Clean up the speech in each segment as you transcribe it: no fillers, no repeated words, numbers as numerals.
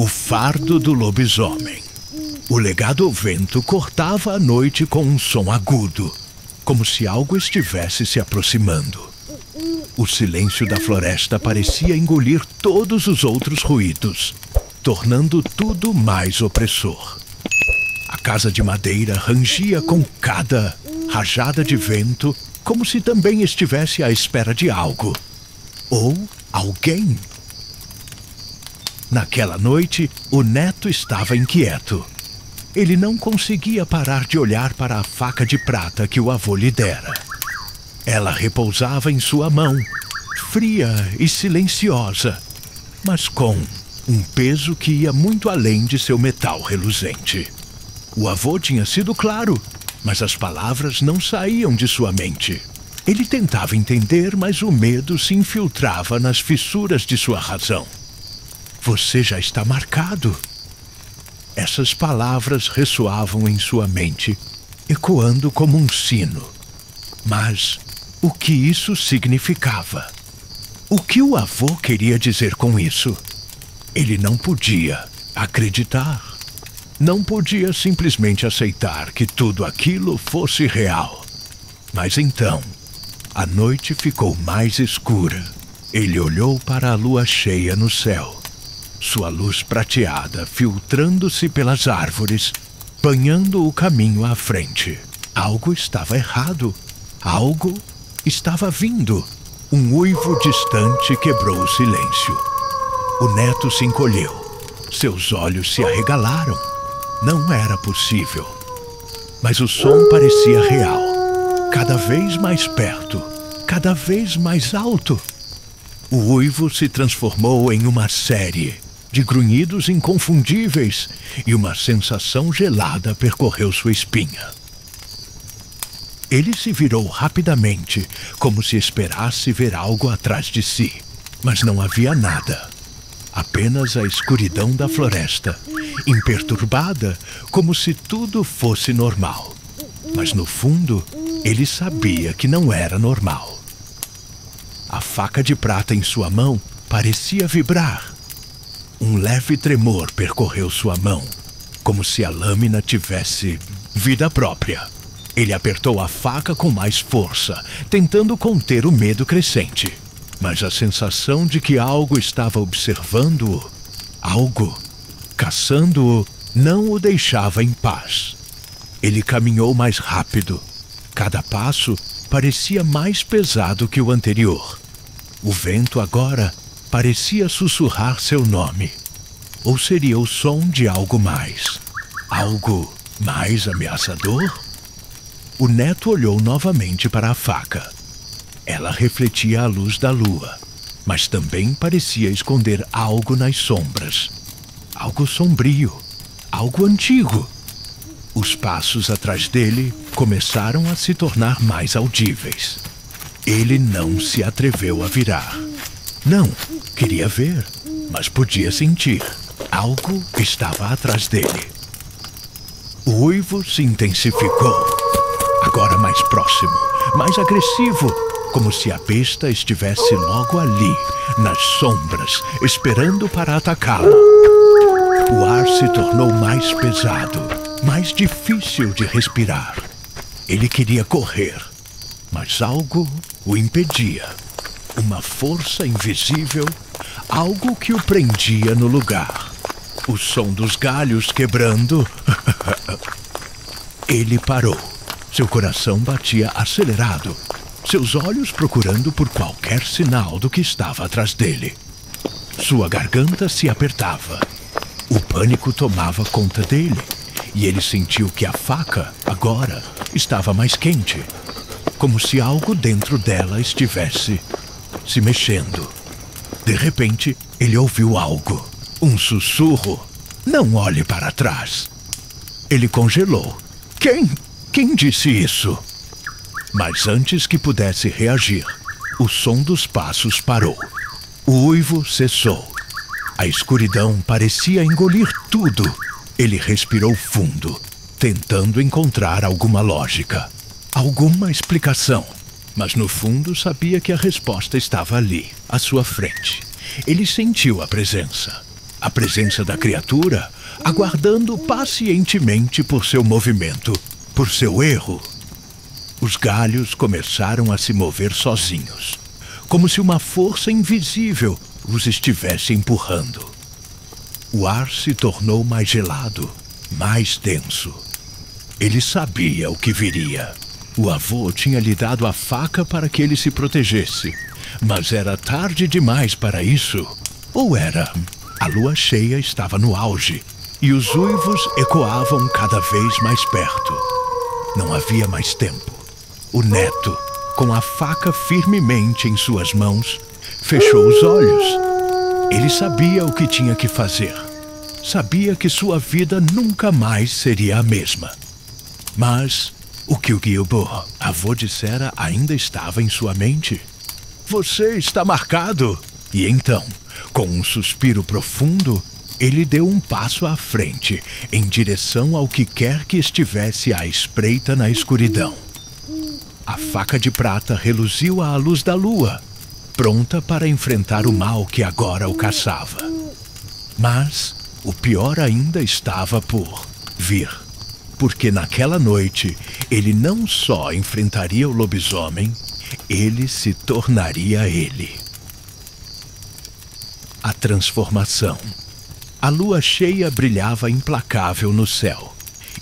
O fardo do lobisomem. O legado vento cortava a noite com um som agudo, como se algo estivesse se aproximando. O silêncio da floresta parecia engolir todos os outros ruídos, tornando tudo mais opressor. A casa de madeira rangia com cada rajada de vento, como se também estivesse à espera de algo. Ou alguém. Naquela noite, o neto estava inquieto. Ele não conseguia parar de olhar para a faca de prata que o avô lhe dera. Ela repousava em sua mão, fria e silenciosa, mas com um peso que ia muito além de seu metal reluzente. O avô tinha sido claro, mas as palavras não saíam de sua mente. Ele tentava entender, mas o medo se infiltrava nas fissuras de sua razão. Você já está marcado. Essas palavras ressoavam em sua mente, ecoando como um sino. Mas o que isso significava? O que o avô queria dizer com isso? Ele não podia acreditar. Não podia simplesmente aceitar que tudo aquilo fosse real. Mas então, a noite ficou mais escura. Ele olhou para a lua cheia no céu. Sua luz prateada filtrando-se pelas árvores, banhando o caminho à frente. Algo estava errado. Algo estava vindo. Um uivo distante quebrou o silêncio. O neto se encolheu. Seus olhos se arregalaram. Não era possível. Mas o som parecia real. Cada vez mais perto. Cada vez mais alto. O uivo se transformou em uma série de grunhidos inconfundíveis e uma sensação gelada percorreu sua espinha. Ele se virou rapidamente, como se esperasse ver algo atrás de si, mas não havia nada. Apenas a escuridão da floresta, imperturbada, como se tudo fosse normal. Mas no fundo, ele sabia que não era normal. A faca de prata em sua mão parecia vibrar. Um leve tremor percorreu sua mão, como se a lâmina tivesse vida própria. Ele apertou a faca com mais força, tentando conter o medo crescente. Mas a sensação de que algo estava observando-o, algo caçando-o, não o deixava em paz. Ele caminhou mais rápido. Cada passo parecia mais pesado que o anterior. O vento agora parecia sussurrar seu nome. Ou seria o som de algo mais? Algo mais ameaçador? O neto olhou novamente para a faca. Ela refletia a luz da lua, mas também parecia esconder algo nas sombras. Algo sombrio, algo antigo. Os passos atrás dele começaram a se tornar mais audíveis. Ele não se atreveu a virar. Não, queria ver, mas podia sentir. Algo estava atrás dele. O uivo se intensificou. Agora mais próximo, mais agressivo, como se a besta estivesse logo ali, nas sombras, esperando para atacá-lo. O ar se tornou mais pesado, mais difícil de respirar. Ele queria correr, mas algo o impedia. Uma força invisível, algo que o prendia no lugar. O som dos galhos quebrando. Ele parou. Seu coração batia acelerado, seus olhos procurando por qualquer sinal do que estava atrás dele. Sua garganta se apertava. O pânico tomava conta dele, e ele sentiu que a faca, agora, estava mais quente, como se algo dentro dela estivesse se mexendo. De repente, ele ouviu algo. Um sussurro. Não olhe para trás. Ele congelou. Quem disse isso? Mas antes que pudesse reagir, o som dos passos parou. O uivo cessou. A escuridão parecia engolir tudo. Ele respirou fundo, tentando encontrar alguma lógica, alguma explicação. Mas no fundo sabia que a resposta estava ali, à sua frente. Ele sentiu a presença. a presença da criatura, aguardando pacientemente por seu movimento, por seu erro. Os galhos começaram a se mover sozinhos, como se uma força invisível os estivesse empurrando. O ar se tornou mais gelado, mais denso. Ele sabia o que viria. O avô tinha lhe dado a faca para que ele se protegesse, mas era tarde demais para isso. Ou era? A lua cheia estava no auge e os uivos ecoavam cada vez mais perto. Não havia mais tempo. O neto, com a faca firmemente em suas mãos, fechou os olhos. Ele sabia o que tinha que fazer. Sabia que sua vida nunca mais seria a mesma. Mas o que o Gilbo, avô dissera, ainda estava em sua mente. Você está marcado! E então, com um suspiro profundo, ele deu um passo à frente, em direção ao que quer que estivesse à espreita na escuridão. A faca de prata reluziu à luz da lua, pronta para enfrentar o mal que agora o caçava. Mas o pior ainda estava por vir, porque naquela noite ele não só enfrentaria o lobisomem, ele se tornaria ele. A transformação. A lua cheia brilhava implacável no céu,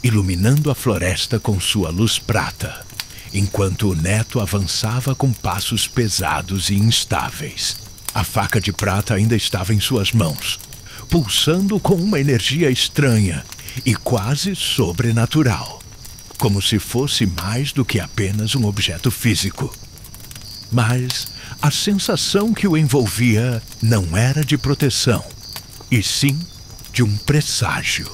iluminando a floresta com sua luz prata, enquanto o neto avançava com passos pesados e instáveis. A faca de prata ainda estava em suas mãos, pulsando com uma energia estranha e quase sobrenatural, como se fosse mais do que apenas um objeto físico. Mas a sensação que o envolvia não era de proteção, e sim de um presságio.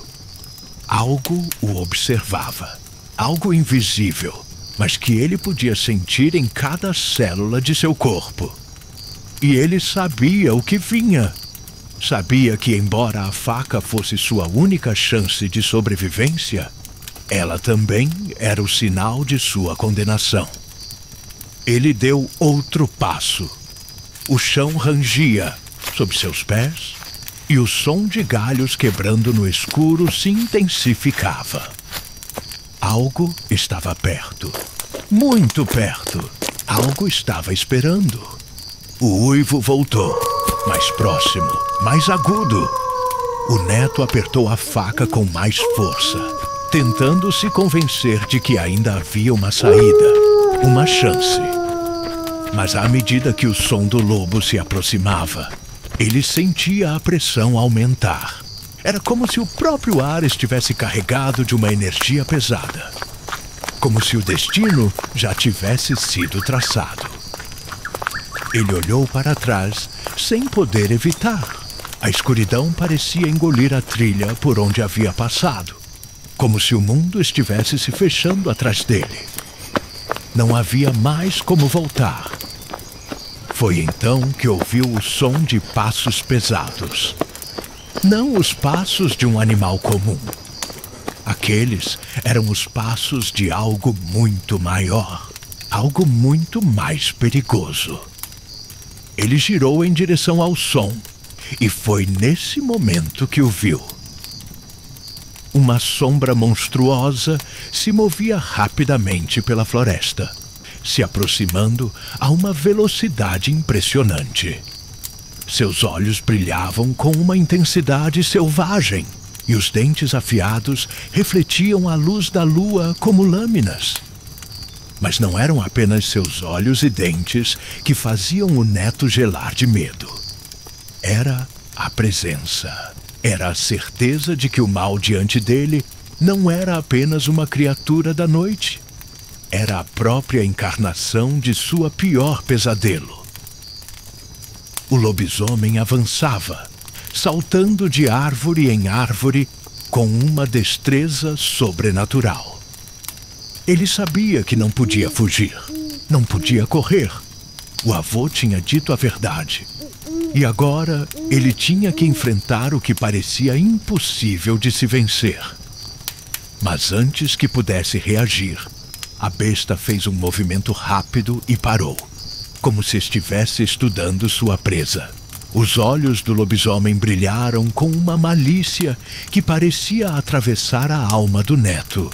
Algo o observava, algo invisível, mas que ele podia sentir em cada célula de seu corpo. E ele sabia o que vinha. Sabia que, embora a faca fosse sua única chance de sobrevivência, ela também era o sinal de sua condenação. Ele deu outro passo. O chão rangia sob seus pés e o som de galhos quebrando no escuro se intensificava. Algo estava perto, muito perto. Algo estava esperando. O uivo voltou, mais próximo, mais agudo. O neto apertou a faca com mais força, tentando se convencer de que ainda havia uma saída, uma chance. Mas à medida que o som do lobo se aproximava, ele sentia a pressão aumentar. Era como se o próprio ar estivesse carregado de uma energia pesada. Como se o destino já tivesse sido traçado. Ele olhou para trás, sem poder evitar. A escuridão parecia engolir a trilha por onde havia passado, como se o mundo estivesse se fechando atrás dele. Não havia mais como voltar. Foi então que ouviu o som de passos pesados. Não os passos de um animal comum. Aqueles eram os passos de algo muito maior, algo muito mais perigoso. Ele girou em direção ao som, e foi nesse momento que o viu. Uma sombra monstruosa se movia rapidamente pela floresta, se aproximando a uma velocidade impressionante. Seus olhos brilhavam com uma intensidade selvagem, e os dentes afiados refletiam a luz da lua como lâminas. Mas não eram apenas seus olhos e dentes que faziam o neto gelar de medo. Era a presença. Era a certeza de que o mal diante dele não era apenas uma criatura da noite. Era a própria encarnação de sua pior pesadelo. O lobisomem avançava, saltando de árvore em árvore com uma destreza sobrenatural. Ele sabia que não podia fugir, não podia correr. O avô tinha dito a verdade. E agora ele tinha que enfrentar o que parecia impossível de se vencer. Mas antes que pudesse reagir, a besta fez um movimento rápido e parou, como se estivesse estudando sua presa. Os olhos do lobisomem brilharam com uma malícia que parecia atravessar a alma do neto,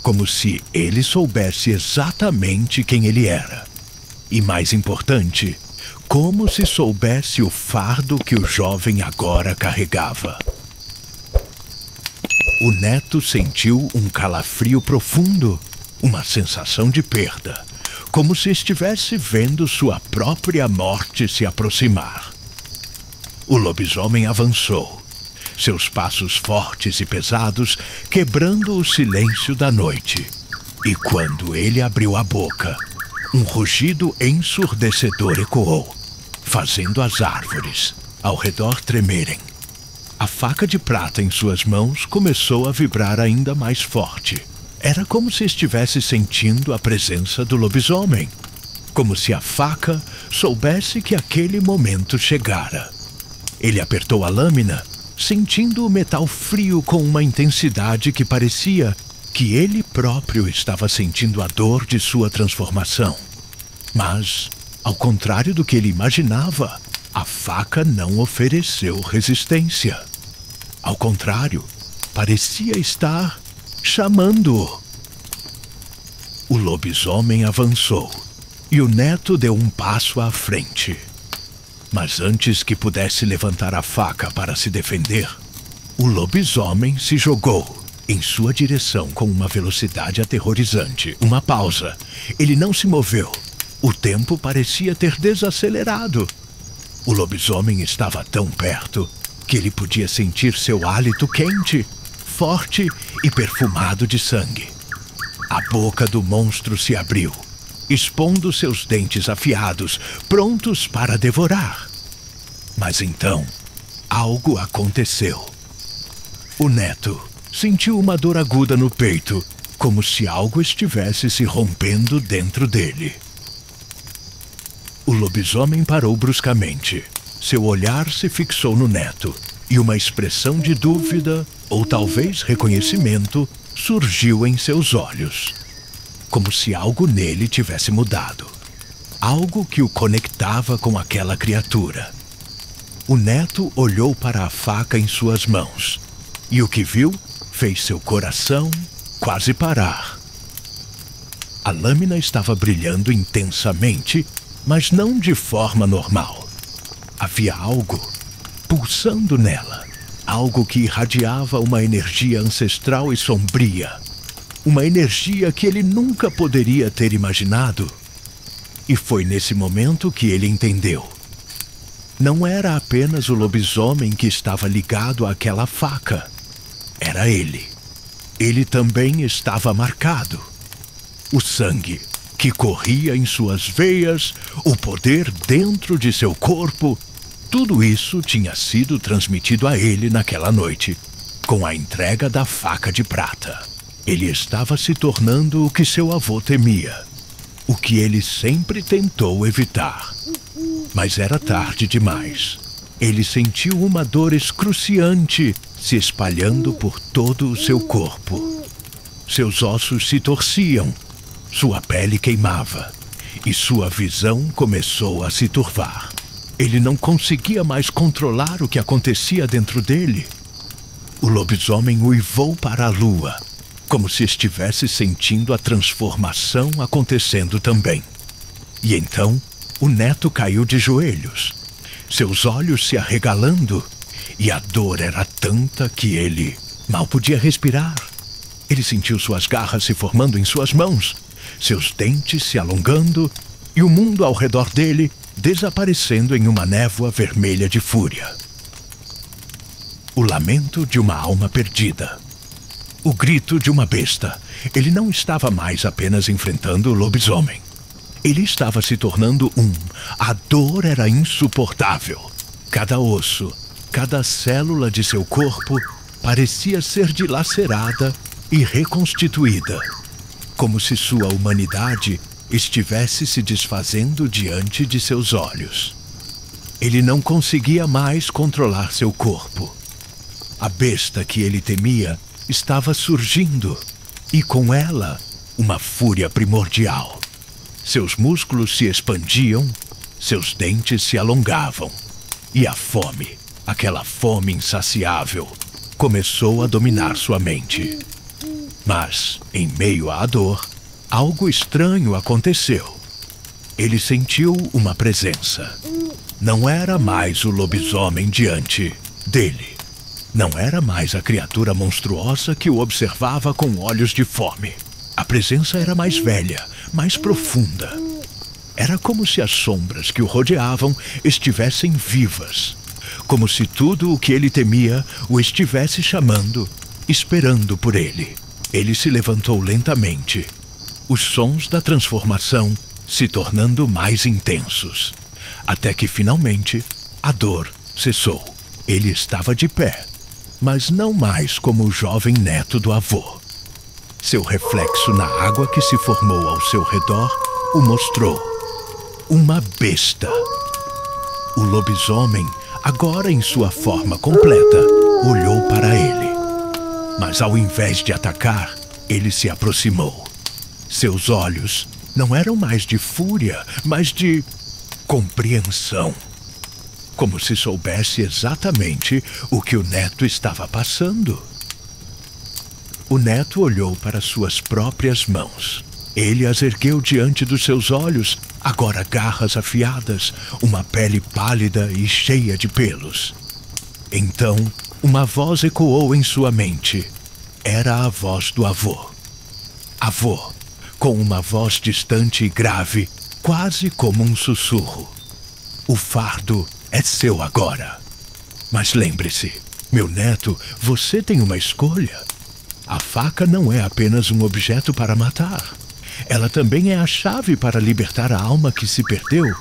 como se ele soubesse exatamente quem ele era. E mais importante, como se soubesse o fardo que o jovem agora carregava. O neto sentiu um calafrio profundo, uma sensação de perda, como se estivesse vendo sua própria morte se aproximar. O lobisomem avançou, seus passos fortes e pesados quebrando o silêncio da noite. E quando ele abriu a boca, um rugido ensurdecedor ecoou, fazendo as árvores ao redor tremerem. A faca de prata em suas mãos começou a vibrar ainda mais forte. Era como se estivesse sentindo a presença do lobisomem, como se a faca soubesse que aquele momento chegara. Ele apertou a lâmina, sentindo o metal frio com uma intensidade que parecia que ele próprio estava sentindo a dor de sua transformação. Mas, ao contrário do que ele imaginava, a faca não ofereceu resistência. Ao contrário, parecia estar chamando-o. O lobisomem avançou e o neto deu um passo à frente. Mas antes que pudesse levantar a faca para se defender, o lobisomem se jogou em sua direção com uma velocidade aterrorizante. Uma pausa. Ele não se moveu. O tempo parecia ter desacelerado. O lobisomem estava tão perto que ele podia sentir seu hálito quente, forte e perfumado de sangue. A boca do monstro se abriu, expondo seus dentes afiados, prontos para devorar. Mas então, algo aconteceu. O neto sentiu uma dor aguda no peito, como se algo estivesse se rompendo dentro dele. O lobisomem parou bruscamente. Seu olhar se fixou no neto, e uma expressão de dúvida, ou talvez reconhecimento, surgiu em seus olhos. Como se algo nele tivesse mudado. Algo que o conectava com aquela criatura. O neto olhou para a faca em suas mãos, e o que viu fez seu coração quase parar. A lâmina estava brilhando intensamente, mas não de forma normal. Havia algo pulsando nela, algo que irradiava uma energia ancestral e sombria, uma energia que ele nunca poderia ter imaginado. E foi nesse momento que ele entendeu. Não era apenas o lobisomem que estava ligado àquela faca. Era ele. Ele também estava marcado. O sangue que corria em suas veias, o poder dentro de seu corpo, tudo isso tinha sido transmitido a ele naquela noite, com a entrega da faca de prata. Ele estava se tornando o que seu avô temia, o que ele sempre tentou evitar. Mas era tarde demais. Ele sentiu uma dor excruciante se espalhando por todo o seu corpo. Seus ossos se torciam, sua pele queimava e sua visão começou a se turvar. Ele não conseguia mais controlar o que acontecia dentro dele. O lobisomem uivou para a lua, como se estivesse sentindo a transformação acontecendo também. E então, o neto caiu de joelhos, seus olhos se arregalando, e a dor era tanta que ele mal podia respirar. Ele sentiu suas garras se formando em suas mãos, seus dentes se alongando e o mundo ao redor dele desaparecendo em uma névoa vermelha de fúria. O lamento de uma alma perdida. O grito de uma besta. Ele não estava mais apenas enfrentando o lobisomem. Ele estava se tornando um. A dor era insuportável. Cada osso, cada célula de seu corpo parecia ser dilacerada e reconstituída, como se sua humanidade estivesse se desfazendo diante de seus olhos. Ele não conseguia mais controlar seu corpo. A besta que ele temia estava surgindo, e com ela, uma fúria primordial. Seus músculos se expandiam, seus dentes se alongavam. E a fome, aquela fome insaciável, começou a dominar sua mente. Mas, em meio à dor, algo estranho aconteceu. Ele sentiu uma presença. Não era mais o lobisomem diante dele. Não era mais a criatura monstruosa que o observava com olhos de fome. A presença era mais velha, mais profunda. Era como se as sombras que o rodeavam estivessem vivas. Como se tudo o que ele temia o estivesse chamando, esperando por ele. Ele se levantou lentamente. Os sons da transformação se tornando mais intensos. Até que, finalmente, a dor cessou. Ele estava de pé, mas não mais como o jovem neto do avô. Seu reflexo na água que se formou ao seu redor o mostrou. Uma besta. O lobisomem, agora em sua forma completa, olhou para ele. Mas ao invés de atacar, ele se aproximou. Seus olhos não eram mais de fúria, mas de compreensão. Como se soubesse exatamente o que o neto estava passando. O neto olhou para suas próprias mãos. Ele as ergueu diante dos seus olhos, agora garras afiadas, uma pele pálida e cheia de pelos. Então, uma voz ecoou em sua mente. Era a voz do avô. Avô, com uma voz distante e grave, quase como um sussurro. O fardo é seu agora. Mas lembre-se, meu neto, você tem uma escolha. A faca não é apenas um objeto para matar. Ela também é a chave para libertar a alma que se perdeu,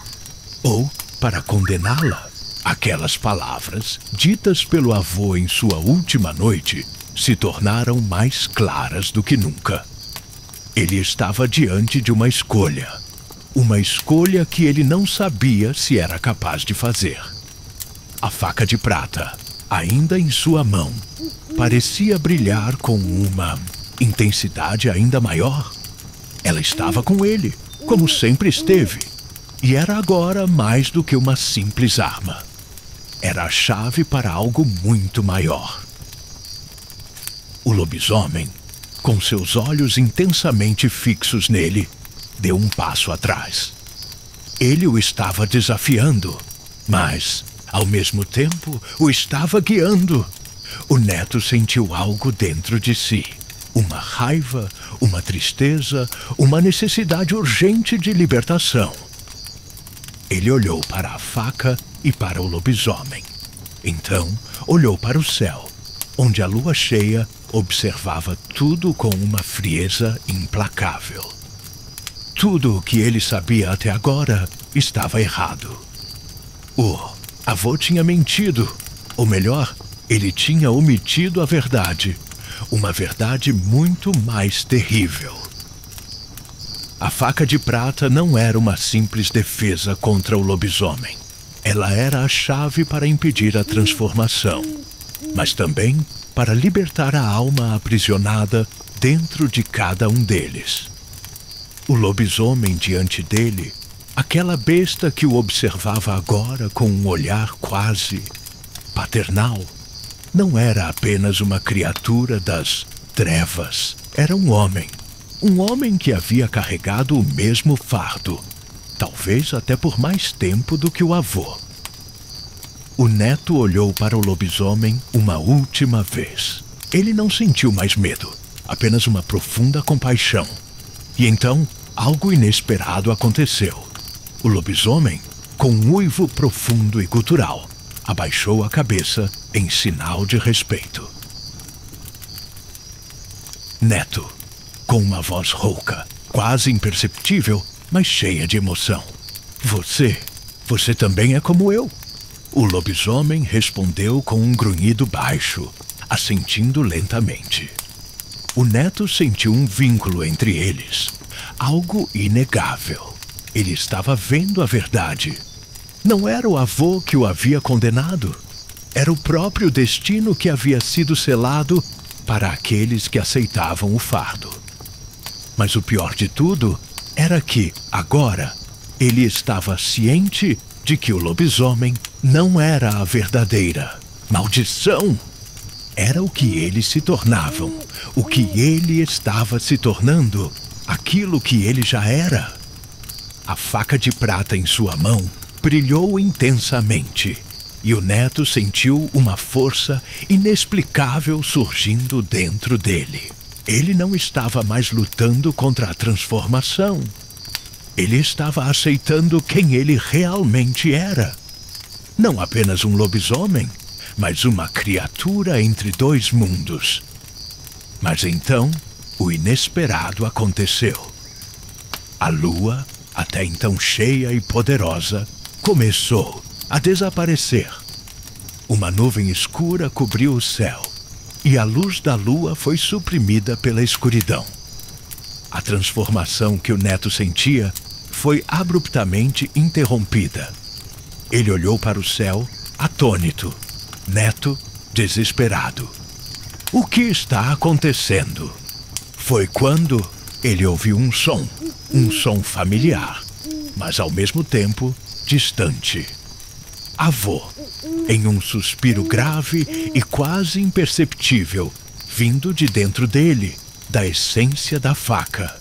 ou para condená-la. Aquelas palavras, ditas pelo avô em sua última noite, se tornaram mais claras do que nunca. Ele estava diante de uma escolha. Uma escolha que ele não sabia se era capaz de fazer. A faca de prata, ainda em sua mão, parecia brilhar com uma intensidade ainda maior. Ela estava com ele, como sempre esteve, e era agora mais do que uma simples arma. Era a chave para algo muito maior. O lobisomem, com seus olhos intensamente fixos nele, deu um passo atrás. Ele o estava desafiando, mas, ao mesmo tempo, o estava guiando. O neto sentiu algo dentro de si. Uma raiva, uma tristeza, uma necessidade urgente de libertação. Ele olhou para a faca e para o lobisomem. Então, olhou para o céu, onde a lua cheia observava tudo com uma frieza implacável. Tudo o que ele sabia até agora estava errado. O avô tinha mentido, ou melhor, ele tinha omitido a verdade. Uma verdade muito mais terrível. A faca de prata não era uma simples defesa contra o lobisomem. Ela era a chave para impedir a transformação, mas também para libertar a alma aprisionada dentro de cada um deles. O lobisomem diante dele, aquela besta que o observava agora com um olhar quase paternal, não era apenas uma criatura das trevas. Era um homem que havia carregado o mesmo fardo, talvez até por mais tempo do que o avô. O neto olhou para o lobisomem uma última vez. Ele não sentiu mais medo, apenas uma profunda compaixão. E então, algo inesperado aconteceu. O lobisomem, com um uivo profundo e gutural, abaixou a cabeça em sinal de respeito. Neto, com uma voz rouca, quase imperceptível, mas cheia de emoção. Você também é como eu. O lobisomem respondeu com um grunhido baixo, assentindo lentamente. O neto sentiu um vínculo entre eles, algo inegável. Ele estava vendo a verdade. Não era o avô que o havia condenado. Era o próprio destino que havia sido selado para aqueles que aceitavam o fardo. Mas o pior de tudo era que, agora, ele estava ciente de que o lobisomem não era a verdadeira maldição. Era o que eles se tornavam, o que ele estava se tornando, aquilo que ele já era. A faca de prata em sua mão brilhou intensamente e o neto sentiu uma força inexplicável surgindo dentro dele. Ele não estava mais lutando contra a transformação. Ele estava aceitando quem ele realmente era. Não apenas um lobisomem, mas uma criatura entre dois mundos. Mas então, o inesperado aconteceu. A lua, até então cheia e poderosa, começou a desaparecer. Uma nuvem escura cobriu o céu, e a luz da lua foi suprimida pela escuridão. A transformação que o neto sentia foi abruptamente interrompida. Ele olhou para o céu, atônito. Neto, desesperado. O que está acontecendo? Foi quando ele ouviu um som familiar, mas ao mesmo tempo distante. Avô, em um suspiro grave e quase imperceptível, vindo de dentro dele, da essência da faca.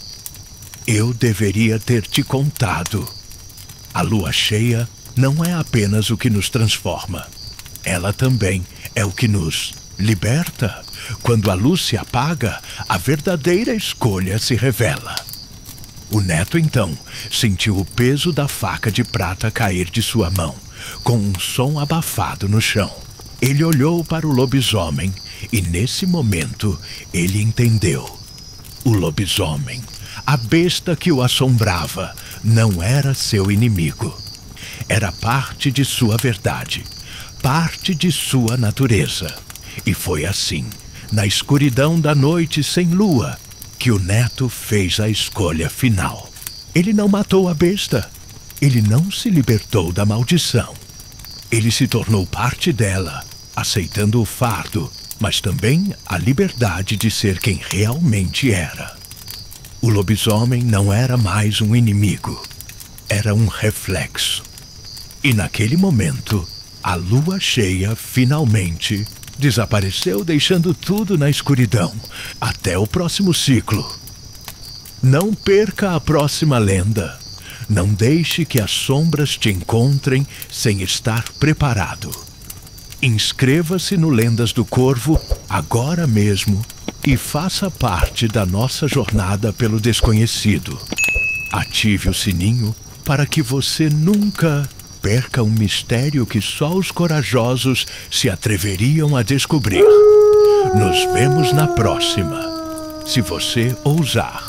Eu deveria ter te contado. A lua cheia não é apenas o que nos transforma. Ela também é o que nos liberta. Quando a luz se apaga, a verdadeira escolha se revela. O neto, então, sentiu o peso da faca de prata cair de sua mão, com um som abafado no chão. Ele olhou para o lobisomem e, nesse momento, ele entendeu. O lobisomem, a besta que o assombrava, não era seu inimigo. Era parte de sua verdade, parte de sua natureza. E foi assim, na escuridão da noite sem lua, que o neto fez a escolha final. Ele não matou a besta. Ele não se libertou da maldição. Ele se tornou parte dela, aceitando o fardo, mas também a liberdade de ser quem realmente era. O lobisomem não era mais um inimigo. Era um reflexo. E naquele momento, a lua cheia finalmente desapareceu, deixando tudo na escuridão. Até o próximo ciclo. Não perca a próxima lenda. Não deixe que as sombras te encontrem sem estar preparado. Inscreva-se no Lendas do Corvo agora mesmo e faça parte da nossa jornada pelo desconhecido. Ative o sininho para que você nunca perca um mistério que só os corajosos se atreveriam a descobrir. Nos vemos na próxima, se você ousar.